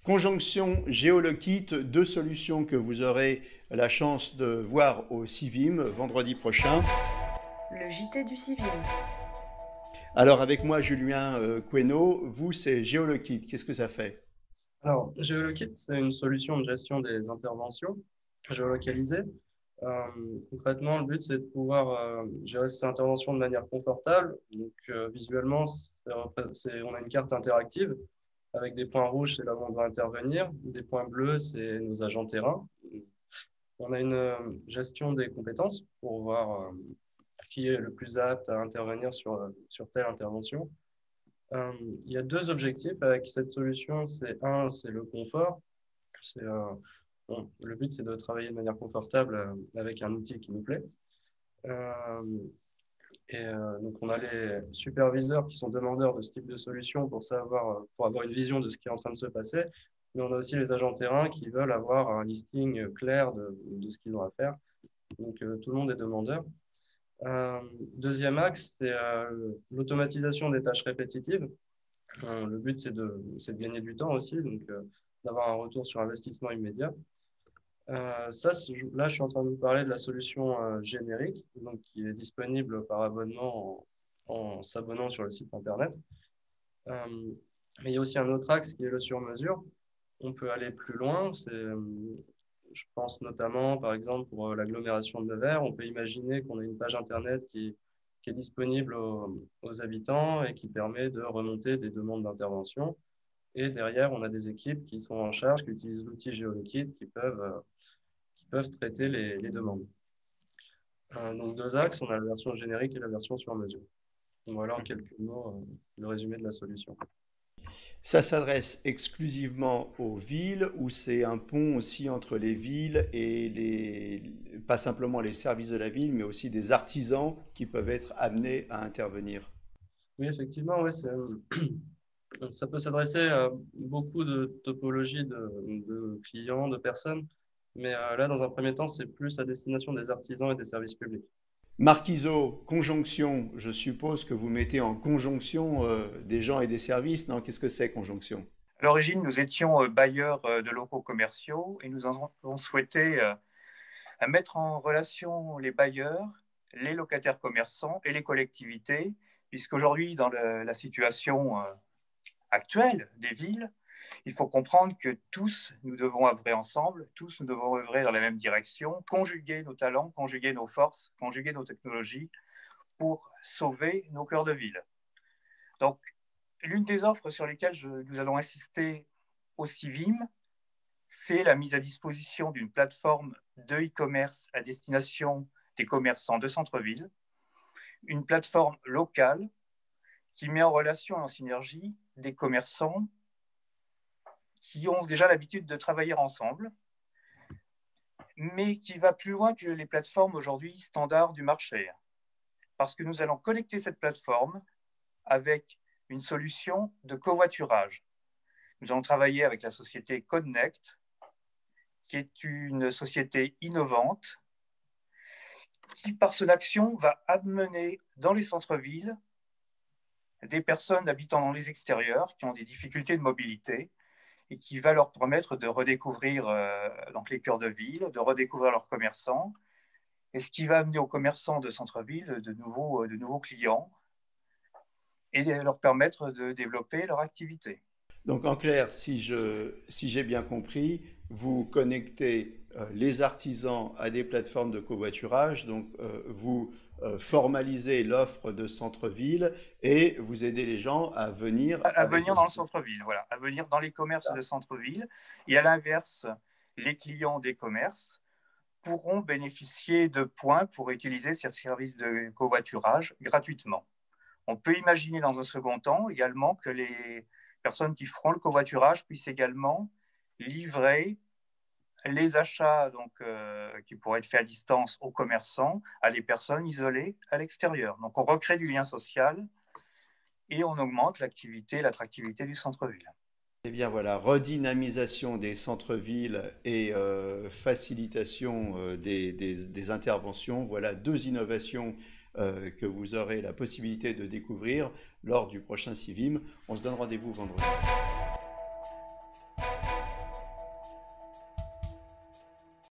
Conjonction GeoLockit, deux solutions que vous aurez la chance de voir au CIVIM vendredi prochain. Le JT du Civil. Alors avec moi Julien Queno, vous c'est GeoLockit, qu'est-ce que ça fait? Alors, GeoLockit, c'est une solution de gestion des interventions géolocalisées. Concrètement, le but, c'est de pouvoir gérer ces interventions de manière confortable. Donc, visuellement, on a une carte interactive avec des points rouges, c'est là où on doit intervenir. Des points bleus, c'est nos agents terrain. On a une gestion des compétences pour voir qui est le plus apte à intervenir sur telle intervention. Il y a deux objectifs avec cette solution. C'est le confort. Le but, c'est de travailler de manière confortable avec un outil qui nous plaît. Donc, on a les superviseurs qui sont demandeurs de ce type de solution pour avoir une vision de ce qui est en train de se passer. Mais on a aussi les agents terrain qui veulent avoir un listing clair de ce qu'ils ont à faire. Donc, tout le monde est demandeur. Deuxième axe, c'est l'automatisation des tâches répétitives. Le but, c'est de gagner du temps aussi, donc d'avoir un retour sur investissement immédiat. Là, je suis en train de vous parler de la solution générique, donc, qui est disponible par abonnement en s'abonnant sur le site Internet. Mais il y a aussi un autre axe qui est le sur-mesure. On peut aller plus loin. Je pense notamment, par exemple, pour l'agglomération de Nevers, on peut imaginer qu'on a une page Internet qui est disponible aux habitants et qui permet de remonter des demandes d'intervention. Et derrière, on a des équipes qui sont en charge, qui utilisent l'outil GeoLockit, qui peuvent traiter les demandes. Donc, deux axes, on a la version générique et la version sur mesure. Donc, voilà en quelques mots le résumé de la solution. Ça s'adresse exclusivement aux villes ou c'est un pont aussi entre les villes et pas simplement les services de la ville, mais aussi des artisans qui peuvent être amenés à intervenir? Oui, effectivement, ouais, ça peut s'adresser à beaucoup de topologies de clients, de personnes. Mais là, dans un premier temps, c'est plus à destination des artisans et des services publics. Marquiseau, conjonction, je suppose que vous mettez en conjonction des gens et des services, non? Qu'est-ce que c'est conjonction? À l'origine, nous étions bailleurs de locaux commerciaux et nous avons souhaité mettre en relation les bailleurs, les locataires commerçants et les collectivités, puisqu'aujourd'hui, dans la situation actuelle des villes, il faut comprendre que tous, nous devons œuvrer ensemble, tous, nous devons œuvrer dans la même direction, conjuguer nos talents, conjuguer nos forces, conjuguer nos technologies pour sauver nos cœurs de ville. Donc, l'une des offres sur lesquelles nous allons insister au CIVIM, c'est la mise à disposition d'une plateforme de e-commerce à destination des commerçants de centre-ville, une plateforme locale qui met en relation et en synergie des commerçants qui ont déjà l'habitude de travailler ensemble, mais qui va plus loin que les plateformes aujourd'hui standards du marché. Parce que nous allons connecter cette plateforme avec une solution de covoiturage. Nous allons travailler avec la société Connect, qui est une société innovante, qui, par son action, va amener dans les centres-villes des personnes habitant dans les extérieurs qui ont des difficultés de mobilité et qui va leur permettre de redécouvrir donc les cœurs de ville, de redécouvrir leurs commerçants, et ce qui va amener aux commerçants de centre-ville de nouveaux clients et de leur permettre de développer leur activité. Donc en clair, si j'ai bien compris, vous connectez les artisans à des plateformes de covoiturage, donc vous formalisez l'offre de centre-ville et vous aidez les gens à venir... À venir dans le centre-ville, voilà, à venir dans les commerces de centre-ville. Et à l'inverse, les clients des commerces pourront bénéficier de points pour utiliser ces services de covoiturage gratuitement. On peut imaginer dans un second temps également que les personnes qui feront le covoiturage puissent également livrer les achats qui pourraient être faits à distance aux commerçants, à des personnes isolées à l'extérieur. Donc on recrée du lien social et on augmente l'attractivité du centre-ville. Eh bien voilà, redynamisation des centres-villes et facilitation des interventions, voilà deux innovations que vous aurez la possibilité de découvrir lors du prochain CIVIM. On se donne rendez-vous vendredi.